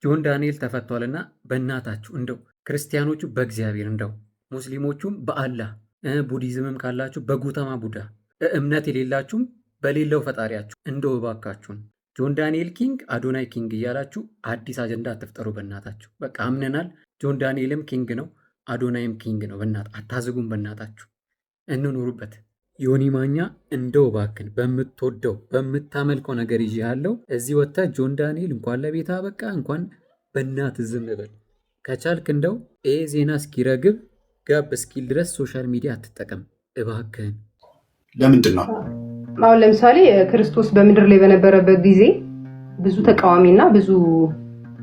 ጆን ዳንኤል ተፈቷልና በእናታችሁ እንደው ክርስቲያኖቹ በእግዚአብሔር እንደው ሙስሊሞቹም በአላህ ቡዲዝምም ካላችሁ በጉተማ ቡዳ እምነት የሌላችሁም በሌለው ፈጣሪያችሁ እንደው እባካችሁን ጆን ዳንኤል ኪንግ አዶናይ ኪንግ እያላችሁ አዲስ አጀንዳ አትፍጠሩ በእናታችሁ። በቃ አምነናል። ጆን ዳንኤልም ኪንግ ነው፣ አዶናይም ኪንግ ነው። በእናት አታዝጉም። በእናታችሁ እንኑሩበት። ዮኒ ማኛ እንደው እባክን በምትወደው በምታመልከው ነገር ይዤ ያለው እዚህ ወጥተህ ጆን ዳንኤል እንኳን ለቤታ በቃ እንኳን በእናት ዝም በል። ከቻልክ እንደው ይሄ ዜና እስኪረግብ ጋብ እስኪል ድረስ ሶሻል ሚዲያ አትጠቀም እባክህን። ለምንድን ነው? አሁን ለምሳሌ ክርስቶስ በምድር ላይ በነበረበት ጊዜ ብዙ ተቃዋሚና ብዙ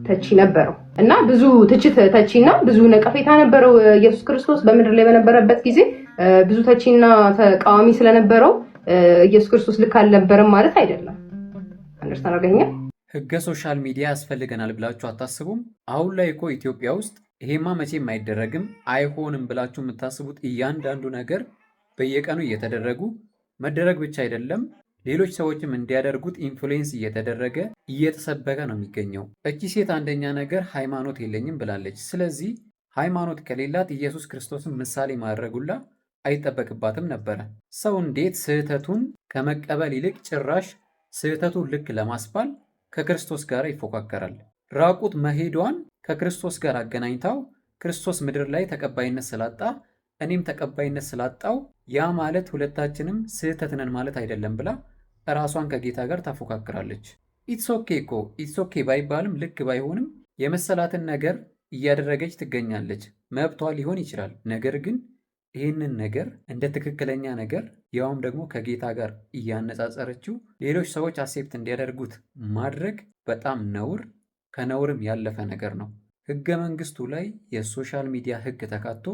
ተቺ ነበረው እና ብዙ ትችት ተቺና ብዙ ነቀፌታ ነበረው። ኢየሱስ ክርስቶስ በምድር ላይ በነበረበት ጊዜ ብዙ ተቺና ተቃዋሚ ስለነበረው ኢየሱስ ክርስቶስ ልክ አልነበረም ማለት አይደለም። አንደርስታንድ አድርገኛል። ህገ ሶሻል ሚዲያ ያስፈልገናል ብላችሁ አታስቡም? አሁን ላይ እኮ ኢትዮጵያ ውስጥ ይሄማ መቼም አይደረግም አይሆንም ብላችሁ የምታስቡት እያንዳንዱ ነገር በየቀኑ እየተደረጉ መደረግ ብቻ አይደለም ሌሎች ሰዎችም እንዲያደርጉት ኢንፍሉዌንስ እየተደረገ እየተሰበከ ነው የሚገኘው። እቺ ሴት አንደኛ ነገር ሃይማኖት የለኝም ብላለች። ስለዚህ ሃይማኖት ከሌላት ኢየሱስ ክርስቶስን ምሳሌ ማድረጉላ አይጠበቅባትም ነበረ። ሰው እንዴት ስህተቱን ከመቀበል ይልቅ ጭራሽ ስህተቱን ልክ ለማስባል ከክርስቶስ ጋር ይፎካከራል? ራቁት መሄዷን ከክርስቶስ ጋር አገናኝታው ክርስቶስ ምድር ላይ ተቀባይነት ስላጣ እኔም ተቀባይነት ስላጣው ያ ማለት ሁለታችንም ስህተት ነን ማለት አይደለም ብላ ራሷን ከጌታ ጋር ታፎካክራለች። ኢትስ ኦኬ እኮ ኢትስ ኦኬ ባይባልም ልክ ባይሆንም የመሰላትን ነገር እያደረገች ትገኛለች። መብቷ ሊሆን ይችላል። ነገር ግን ይህንን ነገር እንደ ትክክለኛ ነገር ያውም ደግሞ ከጌታ ጋር እያነጻጸረችው ሌሎች ሰዎች አሴፕት እንዲያደርጉት ማድረግ በጣም ነውር፣ ከነውርም ያለፈ ነገር ነው። ህገ መንግስቱ ላይ የሶሻል ሚዲያ ህግ ተካቶ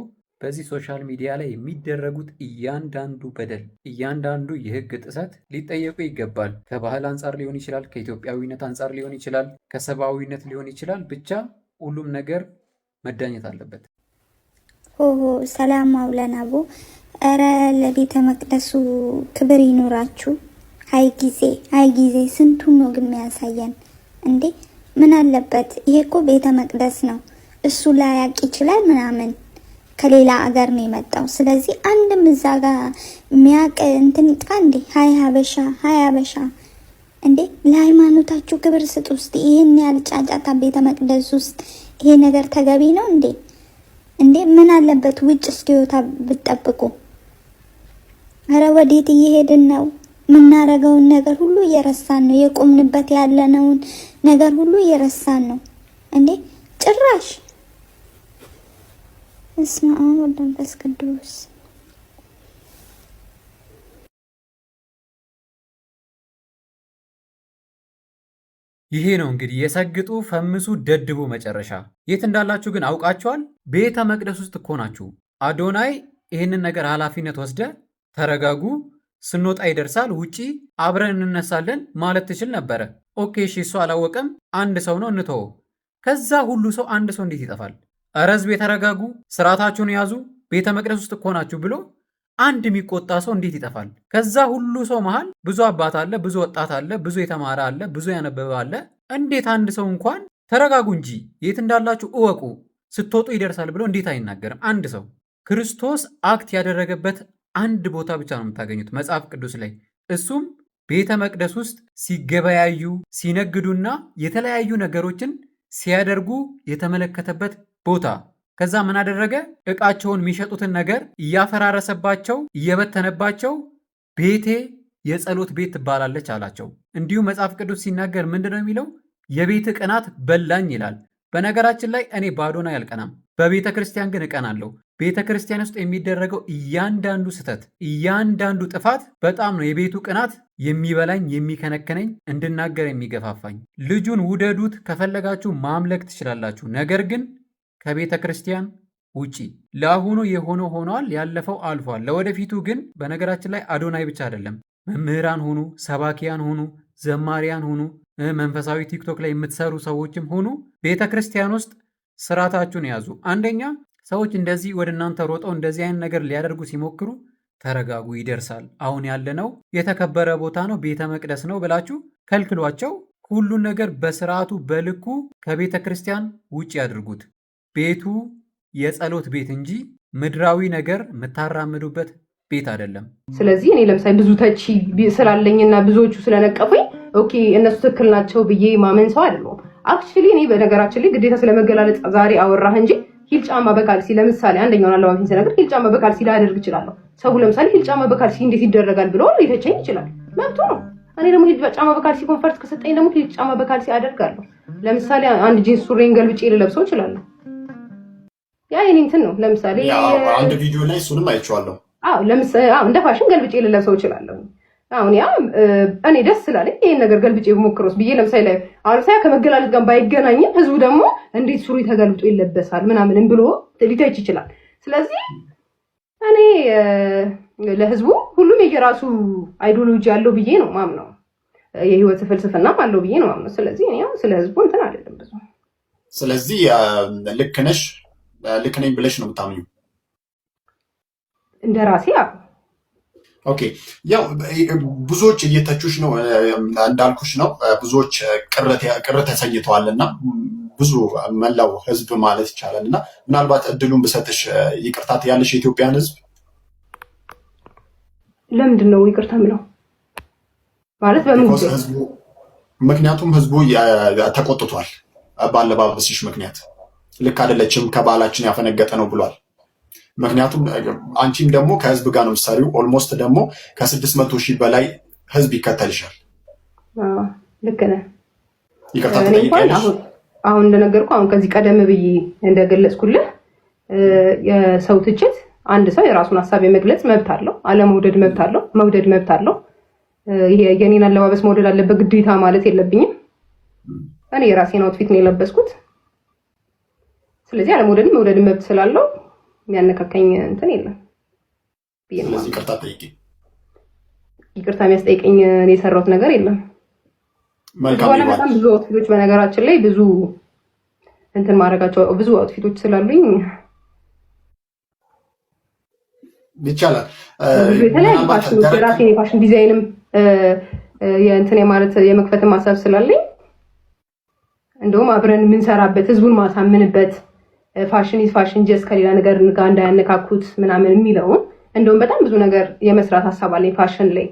በዚህ ሶሻል ሚዲያ ላይ የሚደረጉት እያንዳንዱ በደል፣ እያንዳንዱ የህግ ጥሰት ሊጠየቁ ይገባል። ከባህል አንጻር ሊሆን ይችላል፣ ከኢትዮጵያዊነት አንጻር ሊሆን ይችላል፣ ከሰብአዊነት ሊሆን ይችላል። ብቻ ሁሉም ነገር መዳኘት አለበት። ሰላም አውለን አቦ። እረ ለቤተ መቅደሱ ክብር ይኖራችሁ። አይ ጊዜ ስንቱን ነው ግን የሚያሳየን እንዴ? ምን አለበት? ይሄ እኮ ቤተ መቅደስ ነው። እሱ ላያቅ ይችላል ምናምን ከሌላ አገር ነው የመጣው። ስለዚህ አንድም እዛ ጋር የሚያቅ እንትን ይጥቃ እንዴ? ሀይ ሀበሻ እንዴ! ለሃይማኖታችሁ ክብር ስጡ። ውስጥ ይህን ያህል ጫጫታ ቤተ መቅደስ ውስጥ ይሄ ነገር ተገቢ ነው እንዴ? ምን አለበት ውጭ እስኪወጣ ብትጠብቁ። አረ ወዴት እየሄድን ነው? የምናረገውን ነገር ሁሉ እየረሳን ነው። የቆምንበት ያለነውን ነገር ሁሉ እየረሳን ነው እንዴ ጭራሽ። በስመ አብ ወወልድ ወመንፈስ ቅዱስ። ይሄ ነው እንግዲህ የሰግጡ ፈምሱ ደድቡ መጨረሻ። የት እንዳላችሁ ግን አውቃችኋል? ቤተ መቅደስ ውስጥ እኮ ናችሁ። አዶናይ ይህንን ነገር ኃላፊነት ወስደ ተረጋጉ፣ ስንወጣ ይደርሳል፣ ውጪ አብረን እንነሳለን ማለት ትችል ነበረ። ኦኬ እሺ፣ እሱ አላወቀም፣ አንድ ሰው ነው እንተወው። ከዛ ሁሉ ሰው አንድ ሰው እንዴት ይጠፋል? ኧረ ህዝብ የተረጋጉ፣ ስርዓታችሁን ያዙ፣ ቤተ መቅደስ ውስጥ እኮ ናችሁ ብሎ አንድ የሚቆጣ ሰው እንዴት ይጠፋል? ከዛ ሁሉ ሰው መሃል ብዙ አባት አለ፣ ብዙ ወጣት አለ፣ ብዙ የተማረ አለ፣ ብዙ ያነበበ አለ። እንዴት አንድ ሰው እንኳን ተረጋጉ እንጂ የት እንዳላችሁ እወቁ፣ ስትወጡ ይደርሳል ብሎ እንዴት አይናገርም? አንድ ሰው ክርስቶስ አክት ያደረገበት አንድ ቦታ ብቻ ነው የምታገኙት መጽሐፍ ቅዱስ ላይ። እሱም ቤተ መቅደስ ውስጥ ሲገበያዩ ሲነግዱና የተለያዩ ነገሮችን ሲያደርጉ የተመለከተበት ቦታ። ከዛ ምን አደረገ? ዕቃቸውን የሚሸጡትን ነገር እያፈራረሰባቸው እየበተነባቸው ቤቴ የጸሎት ቤት ትባላለች አላቸው። እንዲሁም መጽሐፍ ቅዱስ ሲናገር ምንድነው የሚለው? የቤት ቅናት በላኝ ይላል። በነገራችን ላይ እኔ በአዶናይ አልቀናም፣ በቤተ ክርስቲያን ግን እቀናለሁ። ቤተ ክርስቲያን ውስጥ የሚደረገው እያንዳንዱ ስህተት፣ እያንዳንዱ ጥፋት በጣም ነው የቤቱ ቅናት የሚበላኝ የሚከነከነኝ፣ እንድናገር የሚገፋፋኝ። ልጁን ውደዱት፣ ከፈለጋችሁ ማምለክ ትችላላችሁ። ነገር ግን ከቤተ ክርስቲያን ውጪ። ለአሁኑ የሆነው ሆኗል፣ ያለፈው አልፏል። ለወደፊቱ ግን በነገራችን ላይ አዶናይ ብቻ አይደለም፣ መምህራን ሁኑ፣ ሰባኪያን ሁኑ፣ ዘማሪያን ሁኑ፣ መንፈሳዊ ቲክቶክ ላይ የምትሰሩ ሰዎችም ሁኑ፣ ቤተ ክርስቲያን ውስጥ ስርዓታችሁን ያዙ። አንደኛ ሰዎች እንደዚህ ወደ እናንተ ሮጠው እንደዚህ አይነት ነገር ሊያደርጉ ሲሞክሩ ተረጋጉ፣ ይደርሳል። አሁን ያለነው የተከበረ ቦታ ነው፣ ቤተ መቅደስ ነው ብላችሁ ከልክሏቸው። ሁሉን ነገር በስርዓቱ በልኩ ከቤተ ክርስቲያን ውጭ ያድርጉት። ቤቱ የጸሎት ቤት እንጂ ምድራዊ ነገር የምታራምዱበት ቤት አይደለም። ስለዚህ እኔ ለምሳሌ ብዙ ተቺ ስላለኝና ብዙዎቹ ስለነቀፉኝ ኦኬ እነሱ ትክክል ናቸው ብዬ ማመን ሰው አይደለሁም። አክቹሊ እኔ በነገራችን ላይ ግዴታ ስለመገላለጥ ዛሬ አወራህ እንጂ ሂል ጫማ በካልሲ ለምሳሌ አንደኛውን አለባበሴን ስነግር ሂል ጫማ በካልሲ ላደርግ እችላለሁ። ሰው ለምሳሌ ሂል ጫማ በካልሲ እንዴት ይደረጋል ብሎ ሊተቸኝ ይችላል፣ መብቱ ነው። እኔ ደግሞ ሂል ጫማ በካልሲ ኮንፈርት ከሰጠኝ ደግሞ ሂል ጫማ በካልሲ አደርጋለሁ። ለምሳሌ አንድ ጂንስ ሱሪን ገልብጬ ልለብሰው እችላለሁ። ያ የኔ እንትን ነው። ለምሳሌ አንድ ቪዲዮ ላይ እሱንም አይቼዋለሁ። ለምሳሌ እንደ ፋሽን ገልብጬ ልለብሰው እችላለሁ። አሁን ያ እኔ ደስ ስላለኝ ይሄን ነገር ገልብጬ ብሞክረውስ ብዬ ለምሳሌ ላይ አሁን ከመገላለጥ ጋር ባይገናኝም ህዝቡ ደግሞ እንዴት ሱሪ ተገልብጦ ይለበሳል ምናምን ብሎ ሊተች ይችላል። ስለዚህ እኔ ለህዝቡ ሁሉም የየራሱ አይዲዮሎጂ አለው ብዬ ነው ማምነው፣ የህይወት ፍልስፍናም አለው ብዬ ነው ማምነው። ስለዚህ እኔ ስለ ህዝቡ እንትን አይደለም ብዙ። ስለዚህ ልክ ነሽ ልክ ነኝ ብለሽ ነው የምታምኙ? እንደ ራሴ ኦኬ። ያው ብዙዎች እየተቹሽ ነው እንዳልኩሽ ነው። ብዙዎች ቅር ተሰኝተዋል እና ብዙ መላው ህዝብ ማለት ይቻላል እና ምናልባት እድሉን ብሰጥሽ ይቅርታ ያለሽ የኢትዮጵያን ህዝብ ለምንድን ነው ይቅርታ ምለው ማለት በምን ህዝቡ? ምክንያቱም ህዝቡ ተቆጥቷል ባለባበስሽ ምክንያት ልክ አይደለችም፣ ከባህላችን ያፈነገጠ ነው ብሏል። ምክንያቱም አንቺም ደግሞ ከህዝብ ጋር ነው የምትሰሪው። ኦልሞስት ደግሞ ከ600,000 በላይ ህዝብ ይከተልሻል። ልክ ነህ። ይቅርታ ትጠይቂያለሽ። አሁን እንደነገርኩህ አሁን ከዚህ ቀደም ብዬ እንደገለጽኩልህ የሰው ትችት አንድ ሰው የራሱን ሀሳብ የመግለጽ መብት አለው፣ አለመውደድ መብት አለው፣ መውደድ መብት አለው። ይሄ የኔን አለባበስ መውደድ አለበት ግዴታ ማለት የለብኝም። እኔ የራሴን አውትፊት ነው የለበስኩት። ስለዚህ አለመውደድ መውደድ መብት ስላለው የሚያነካካኝ እንትን የለም። ስለዚህ ይቅርታ ጠይቂ። ይቅርታ የሚያስጠይቀኝ እኔ የሰራሁት ነገር የለም። በጣም ብዙ አውትፊቶች በነገራችን ላይ ብዙ እንትን ማድረጋቸው ብዙ አውትፊቶች ስላሉኝ ይቻላል። የተለያዩ ፋሽኖች የራሴን የፋሽን ዲዛይንም የእንትን የማለት የመክፈትም ሀሳብ ስላለኝ እንደውም አብረን የምንሰራበት ህዝቡን ማሳምንበት ፋሽን ኢዝ ፋሽን ጀስት ከሌላ ነገር ጋር እንዳያነካኩት ምናምን የሚለውን እንደውም በጣም ብዙ ነገር የመስራት ሀሳብ አለኝ ፋሽን ላይ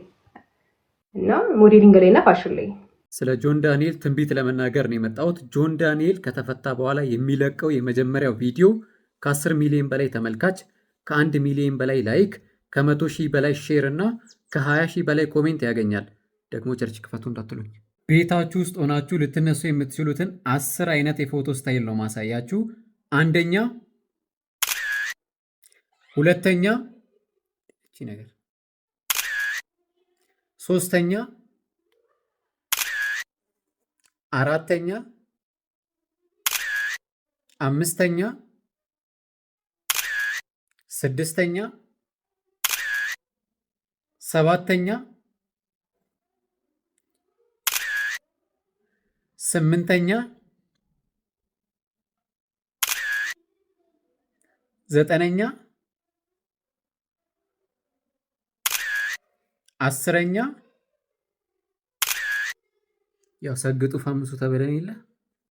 እና ሞዴሊንግ ላይ እና ፋሽን ላይ። ስለ ጆን ዳንኤል ትንቢት ለመናገር ነው የመጣሁት። ጆን ዳንኤል ከተፈታ በኋላ የሚለቀው የመጀመሪያው ቪዲዮ ከ10 ሚሊዮን በላይ ተመልካች፣ ከ1 ሚሊዮን በላይ ላይክ፣ ከ100,000 በላይ ሼር እና ከ20,000 በላይ ኮሜንት ያገኛል። ደግሞ ቸርች ክፈቱ እንዳትሉኝ። ቤታችሁ ውስጥ ሆናችሁ ልትነሱ የምትችሉትን 10 አይነት የፎቶ ስታይል ነው ማሳያችሁ። አንደኛ፣ ሁለተኛ፣ እቺ ነገር፣ ሶስተኛ፣ አራተኛ፣ አምስተኛ፣ ስድስተኛ፣ ሰባተኛ፣ ስምንተኛ፣ ዘጠነኛ፣ 10ኛ። ያው ሰግጡ ፈምሱ ተብለን የለ